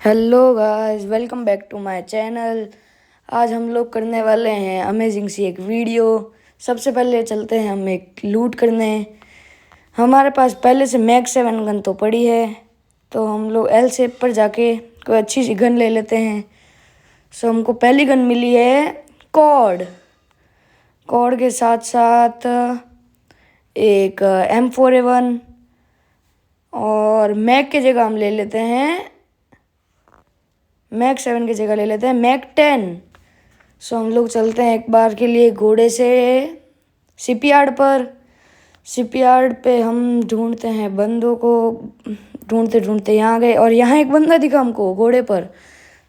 Hello guys, welcome back to my channel. आज हम लोग करने वाले हैं अमेजिंग सी एक वीडियो। सबसे पहले चलते हैं हम एक लूट करने। हमारे पास पहले से मैग 7 गन तो पड़ी है, तो हम लोग एल शेप पर जाके कोई अच्छी सी गन ले लेते हैं। सो हमको पहली गन मिली है कॉर्ड। कॉर्ड के साथ साथ एक M4A1 और मैग की जगह हम ले लेते हैं मैक 7 की जगह ले लेते हैं मैक 10। सो हम लोग चलते हैं एक बार के लिए घोड़े से शिपयार्ड पर। शिपयार्ड पे हम ढूंढते हैं बंदों को। ढूंढते ढूंढते यहाँ गए और यहाँ एक बंदा दिखा हमको घोड़े पर।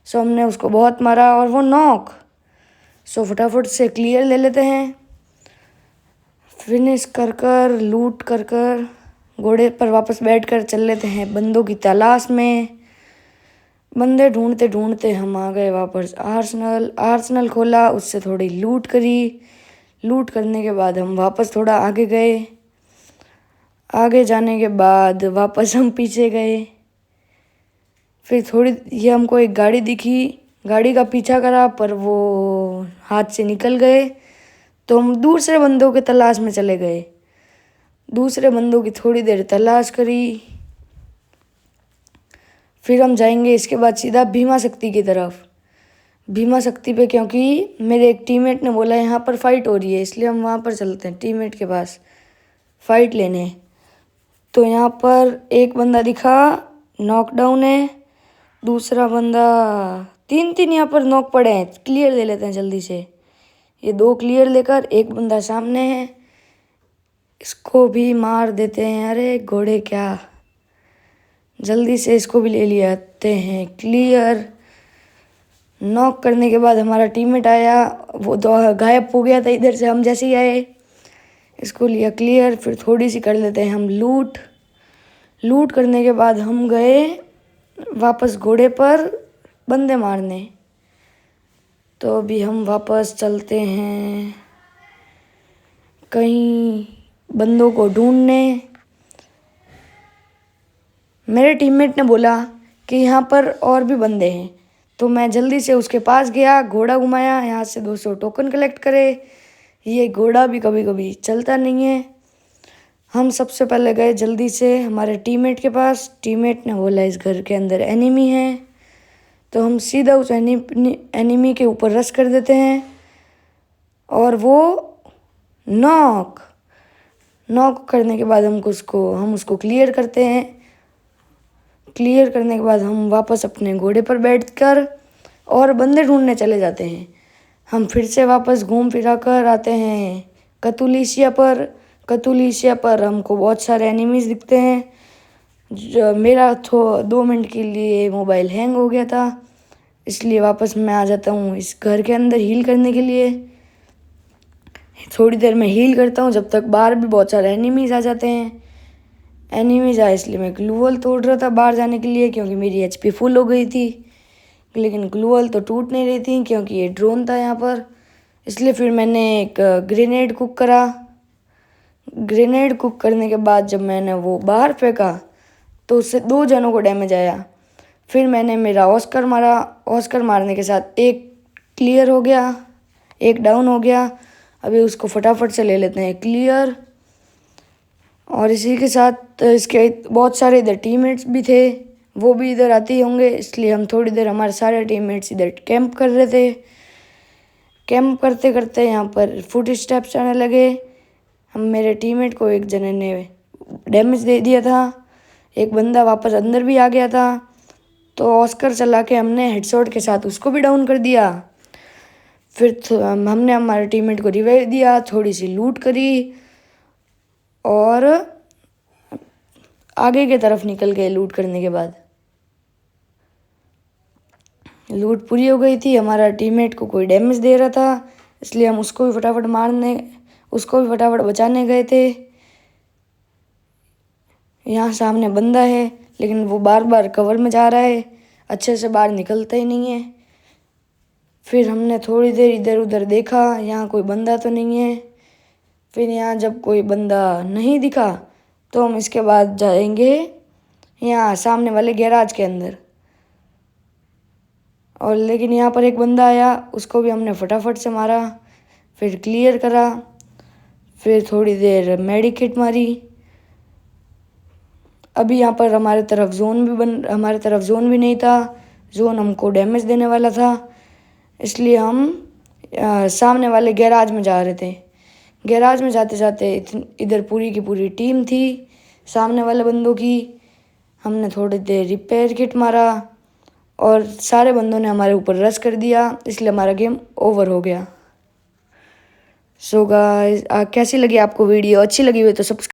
सो हमने उसको बहुत मारा और वो नॉक। सो फटाफट से क्लियर ले लेते हैं। फिनिश कर कर लूट कर कर घोड़े पर वापस बैठ कर चल लेते हैं बंदों की तलाश में। बंदे ढूंढते ढूंढते हम आ गए वापस आर्सनल खोला, उससे थोड़ी लूट करी। लूट करने के बाद हम वापस थोड़ा आगे गए। आगे जाने के बाद वापस हम पीछे गए। फिर थोड़ी ये हमको एक गाड़ी दिखी, गाड़ी का पीछा करा पर वो हाथ से निकल गए। तो हम दूसरे बंदों के तलाश में चले गए। दूसरे बंदों की थोड़ी देर तलाश करी। फिर हम जाएंगे इसके बाद सीधा भीमा शक्ति की तरफ। भीमा शक्ति पे क्योंकि मेरे एक टीममेट ने बोला यहाँ पर फाइट हो रही है, इसलिए हम वहाँ पर चलते हैं टीममेट के पास फाइट लेने। तो यहाँ पर एक बंदा दिखा, नॉकडाउन है। दूसरा बंदा, तीन तीन यहाँ पर नॉक पड़े हैं। क्लियर ले लेते हैं जल्दी से। ये दो क्लियर लेकर एक बंदा सामने है, इसको भी मार देते हैं। अरे घोड़े क्या, जल्दी से इसको भी ले लेते हैं क्लियर। नॉक करने के बाद हमारा टीममेट आया, वो तो गायब हो गया था इधर से। हम जैसे ही आए इसको लिया क्लियर। फिर थोड़ी सी कर लेते हैं हम लूट। लूट करने के बाद हम गए वापस घोड़े पर बंदे मारने। तो अभी हम वापस चलते हैं कहीं बंदों को ढूंढने। मेरे टीममेट ने बोला कि यहाँ पर और भी बंदे हैं, तो मैं जल्दी से उसके पास गया, घोड़ा घुमाया, यहाँ से 200 टोकन कलेक्ट करे। ये घोड़ा भी कभी कभी चलता नहीं है। हम सबसे पहले गए जल्दी से हमारे टीममेट के पास। टीममेट ने बोला इस घर के अंदर एनिमी है, तो हम सीधा उस एनिमी के ऊपर रश कर देते हैं और वो नॉक करने के बाद हम उसको क्लियर करते हैं। क्लियर करने के बाद हम वापस अपने घोड़े पर बैठकर और बंदे ढूंढने चले जाते हैं। हम फिर से वापस घूम फिरा कर आते हैं कतुलिशिया पर। कतुलिशिया पर हमको बहुत सारे एनिमीज दिखते हैं। जो मेरा 2 मिनट के लिए मोबाइल हैंग हो गया था, इसलिए वापस मैं आ जाता हूँ इस घर के अंदर हील करने के लिए। थोड़ी देर में हील करता हूँ, जब तक बाहर भी बहुत सारे एनिमीज आ जाते हैं। एनिमीज आए इसलिए मैं ग्लू वॉल तोड़ रहा था बाहर जाने के लिए, क्योंकि मेरी एचपी फुल हो गई थी। लेकिन ग्लू वॉल तो टूट नहीं रही थी क्योंकि ये ड्रोन था यहाँ पर। इसलिए फिर मैंने एक ग्रेनेड कुक करा। ग्रेनेड कुक करने के बाद जब मैंने वो बाहर फेंका तो उससे 2 जनों को डैमेज आया। फिर मैंने मेरा ऑस्कर मारा। ऑस्कर मारने के साथ एक क्लियर हो गया, एक डाउन हो गया। अभी उसको फटाफट से ले लेते हैं क्लियर। और इसी के साथ इसके बहुत सारे इधर टीममेट्स भी थे, वो भी इधर आते ही होंगे, इसलिए हम थोड़ी देर हमारे सारे टीममेट्स इधर कैंप कर रहे थे। कैंप करते करते यहाँ पर फुट स्टेप्स आने लगे। मेरे टीममेट को एक जने ने डैमेज दे दिया था, एक बंदा वापस अंदर भी आ गया था। तो ऑस्कर चला के हमने हेडशॉट के साथ उसको भी डाउन कर दिया। फिर हमने हमारे टीममेट को रिवाइव दिया, थोड़ी सी लूट करी और आगे की तरफ निकल गए। लूट करने के बाद लूट पूरी हो गई थी। हमारा टीममेट को कोई डैमेज दे रहा था, इसलिए हम उसको भी फटाफट बचाने गए थे। यहाँ सामने बंदा है, लेकिन वो बार बार कवर में जा रहा है, अच्छे से बाहर निकलता ही नहीं है। फिर हमने थोड़ी देर इधर उधर देखा, यहाँ कोई बंदा तो नहीं है। फिर यहाँ जब कोई बंदा नहीं दिखा तो हम इसके बाद जाएंगे यहाँ सामने वाले गैराज के अंदर। और लेकिन यहाँ पर एक बंदा आया, उसको भी हमने फटाफट से मारा, फिर क्लियर करा, फिर थोड़ी देर मेडिकेट मारी। अभी यहाँ पर हमारे तरफ जोन भी नहीं था, जोन हमको डैमेज देने वाला था, इसलिए हम सामने वाले गैराज में जा रहे थे। गैराज में जाते जाते इधर पूरी की पूरी टीम थी सामने वाले बंदों की। हमने थोड़ी देर रिपेयर किट मारा और सारे बंदों ने हमारे ऊपर रश कर दिया, इसलिए हमारा गेम ओवर हो गया। सो गाइस, कैसी लगी आपको वीडियो? अच्छी लगी हुई तो सब्सक्राइब